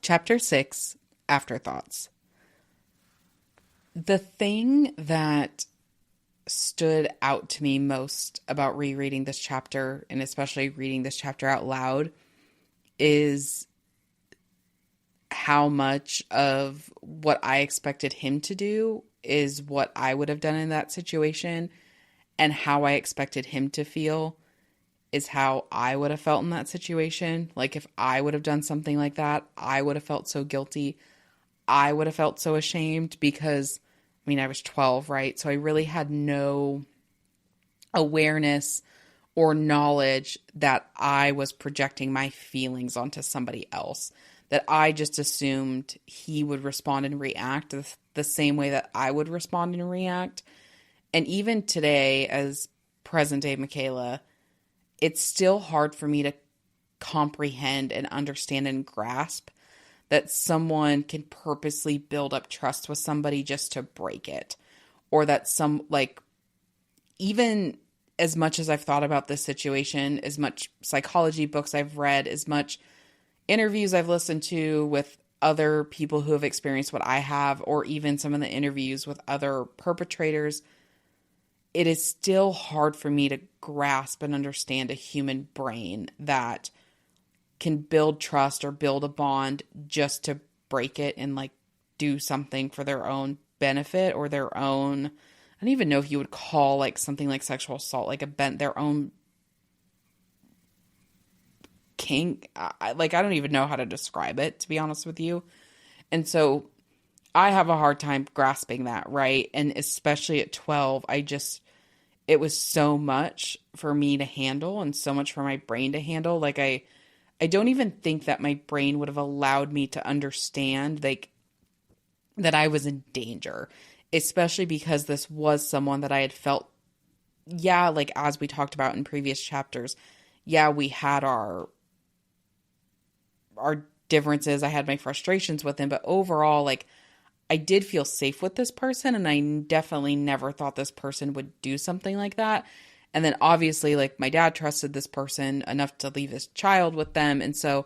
Chapter 6, Afterthoughts. The thing that stood out to me most about rereading this chapter, and especially reading this chapter out loud, is how much of what I expected him to do is what I would have done in that situation, and how I expected him to feel is how I would have felt in that situation. Like, if I would have done something like that, I would have felt so guilty. I would have felt so ashamed because, I mean, I was 12, right? So I really had no awareness or knowledge that I was projecting my feelings onto somebody else. That I just assumed he would respond and react the same way that I would respond and react. And even today, as present day Michaela, it's still hard for me to comprehend and understand and grasp that someone can purposely build up trust with somebody just to break it. Or that even as much as I've thought about this situation, as much psychology books I've read, as much interviews I've listened to with other people who have experienced what I have, or even some of the interviews with other perpetrators, it is still hard for me to grasp and understand a human brain that can build trust or build a bond just to break it and do something for their own benefit or their own, I don't even know if you would call something like sexual assault, their own kink. I don't even know how to describe it, to be honest with you. And so I have a hard time grasping that, right? And especially at 12, it was so much for me to handle and so much for my brain to handle. I don't even think that my brain would have allowed me to understand, that I was in danger, especially because this was someone that I had felt, as we talked about in previous chapters, we had our differences. I had my frustrations with him, but overall, I did feel safe with this person, and I definitely never thought this person would do something like that. And then obviously, my dad trusted this person enough to leave his child with them. And so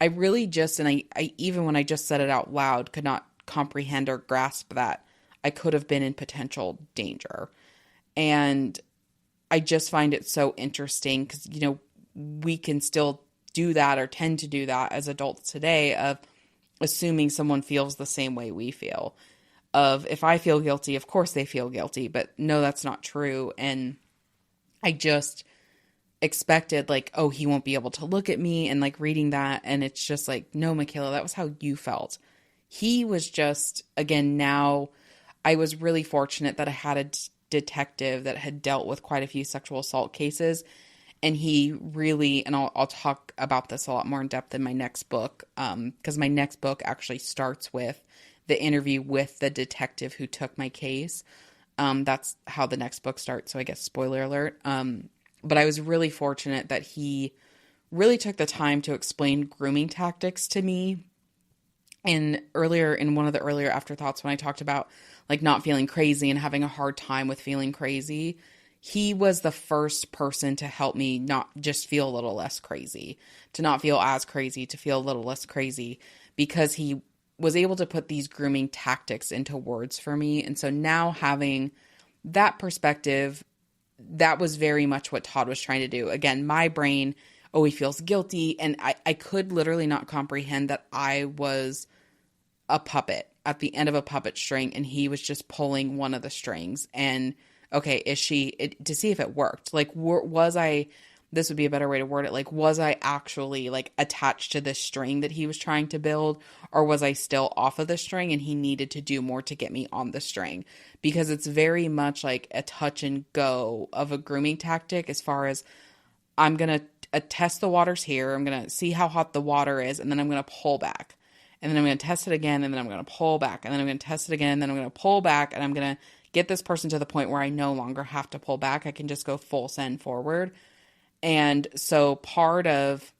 I really I even when I just said it out loud, could not comprehend or grasp that I could have been in potential danger. And I just find it so interesting because, we can still do that or tend to do that as adults today, of assuming someone feels the same way we feel. Of, if I feel guilty, of course they feel guilty, but no, that's not true. And I just expected oh, he won't be able to look at me, and reading that, and it's just no, Michaela, that was how you felt. He was just, again, now I was really fortunate that I had a detective that had dealt with quite a few sexual assault cases. And he really, and I'll talk about this a lot more in depth in my next book, because my next book actually starts with the interview with the detective who took my case. That's how the next book starts, so I guess spoiler alert. But I was really fortunate that he really took the time to explain grooming tactics to me. And earlier, in one of the earlier afterthoughts, when I talked about not feeling crazy and having a hard time with feeling crazy, he was the first person to help me not just feel a little less crazy, to not feel as crazy, to feel a little less crazy, because he was able to put these grooming tactics into words for me. And so now, having that perspective, that was very much what Todd was trying to do. Again, my brain, oh, he feels guilty. And I could literally not comprehend that I was a puppet at the end of a puppet string, and he was just pulling one of the strings. And okay, to see if it worked. Was I, this would be a better way to word it, was I actually attached to this string that he was trying to build, or was I still off of the string and he needed to do more to get me on the string? Because it's very much like a touch and go of a grooming tactic, as far as, I'm going to test the waters here. I'm going to see how hot the water is, and then I'm going to pull back. And then I'm going to test it again, and then I'm going to pull back. And then I'm going to test it again, and then I'm going to pull back, and I'm going to get this person to the point where I no longer have to pull back. I can just go full send forward. And so part of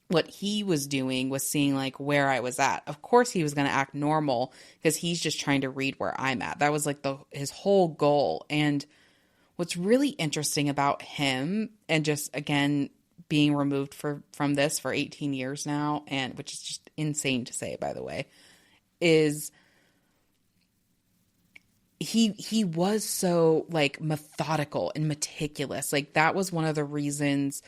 what he was doing was seeing where I was at. Of course he was going to act normal, because he's just trying to read where I'm at. That was his whole goal. And what's really interesting about him, and just again being removed from this for 18 years now, and which is just insane to say, by the way, is he was so like methodical and meticulous. Like that was one of the reasons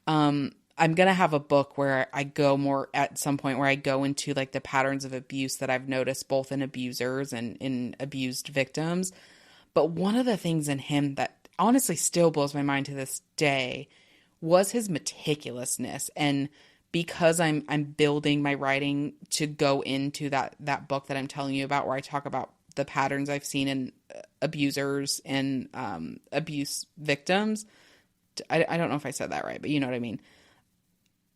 I'm going to have a book where I go more at some point where I go into like the patterns of abuse that I've noticed both in abusers and in abused victims. But one of the things in him that honestly still blows my mind to this day was his meticulousness. And because I'm building my writing to go into that book that I'm telling you about, where I talk about the patterns I've seen in abusers and abuse victims. I don't know if I said that right, but you know what I mean.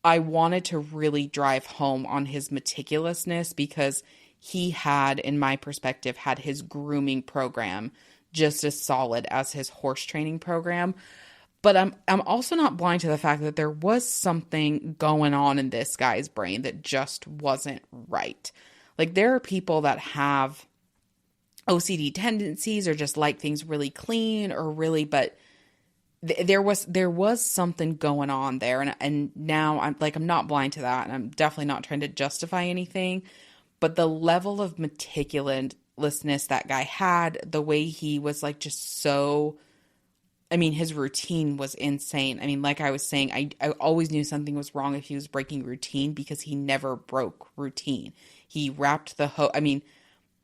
I wanted to really drive home on his meticulousness because he had, in my perspective, had his grooming program just as solid as his horse training program. But I'm also not blind to the fact that there was something going on in this guy's brain that just wasn't right. Like there are people that have OCD tendencies or just like things really clean or really, but there was something going on there. And now I'm not blind to that. And I'm definitely not trying to justify anything, but the level of meticulousness that guy had, the way he was like, just so, I mean, his routine was insane. I mean, like I was saying, I always knew something was wrong if he was breaking routine because he never broke routine. He wrapped the hose. I mean,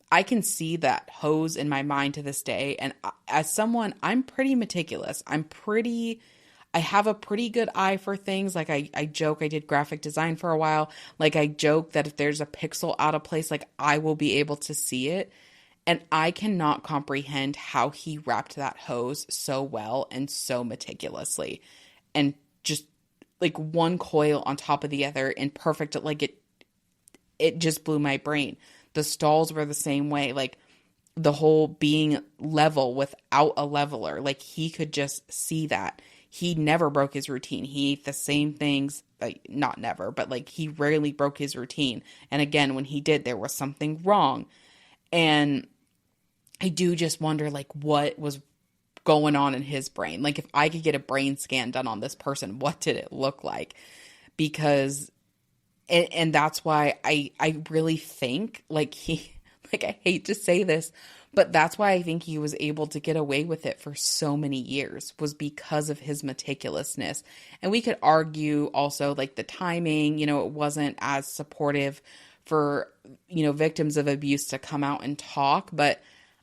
I can see that hose in my mind to this day. And as someone, I'm pretty meticulous. I have a pretty good eye for things. Like I joke, I did graphic design for a while. Like I joke that if there's a pixel out of place, like I will be able to see it. And I cannot comprehend how he wrapped that hose so well and so meticulously. And just like one coil on top of the other in perfect, like it just blew my brain. The stalls were the same way, like the whole being level without a leveler. Like he could just see that. He never broke his routine. He ate the same things, like not never, but like he rarely broke his routine. And again, when he did, there was something wrong. And I do just wonder like what was going on in his brain. Like if I could get a brain scan done on this person, what did it look like? Because And that's why I really think like I hate to say this, but that's why I think he was able to get away with it for so many years, was because of his meticulousness. And we could argue also like the timing, it wasn't as supportive for, victims of abuse to come out and talk. But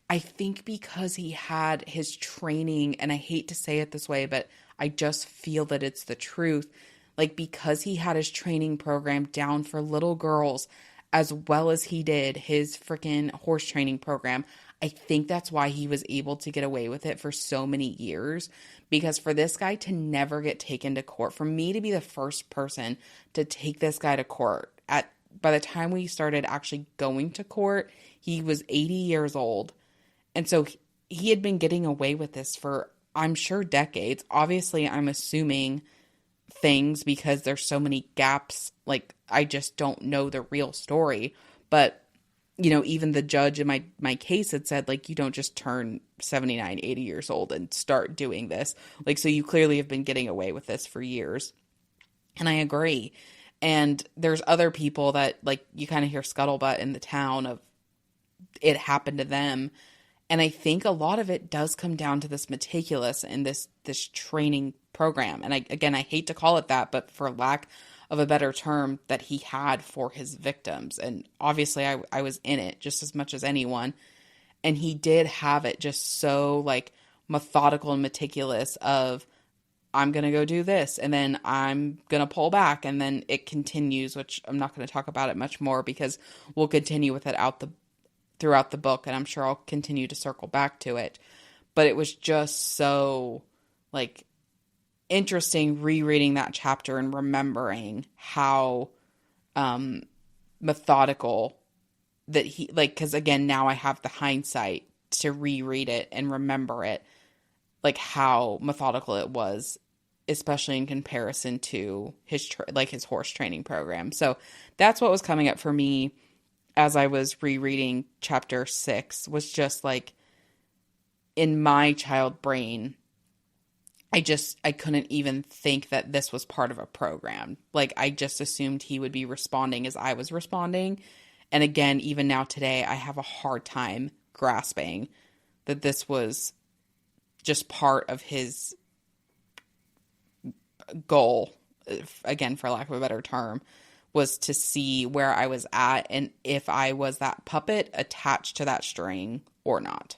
I think because he had his training, and I hate to say it this way, but I just feel that it's the truth. Like because he had his training program down for little girls as well as he did his freaking horse training program, I think that's why he was able to get away with it for so many years. Because for this guy to never get taken to court, for me to be the first person to take this guy to court, by the time we started actually going to court, he was 80 years old. And so he had been getting away with this for, I'm sure, decades. Obviously, I'm assuming things because there's so many gaps. Like I just don't know the real story. But even the judge in my case had said, like, you don't just turn 79, 80 years old and start doing this. Like, so you clearly have been getting away with this for years. And I agree. And there's other people that like you kind of hear scuttlebutt in the town of it happened to them. And I think a lot of it does come down to this meticulous and this training program. And I hate to call it that, but for lack of a better term, that he had for his victims. And obviously I was in it just as much as anyone. And he did have it just so like methodical and meticulous of, I'm going to go do this and then I'm going to pull back. And then it continues, which I'm not going to talk about it much more because we'll continue with it throughout the book, and I'm sure I'll continue to circle back to it. But it was just so like interesting rereading that chapter and remembering how methodical that he, like, because again, now I have the hindsight to reread it and remember it, like how methodical it was, especially in comparison to his his horse training program. So that's what was coming up for me as I was rereading chapter 6, was just like in my child brain, I couldn't even think that this was part of a program. Like, I just assumed he would be responding as I was responding. And again, even now today, I have a hard time grasping that this was just part of his goal, again, for lack of a better term, was to see where I was at and if I was that puppet attached to that string or not.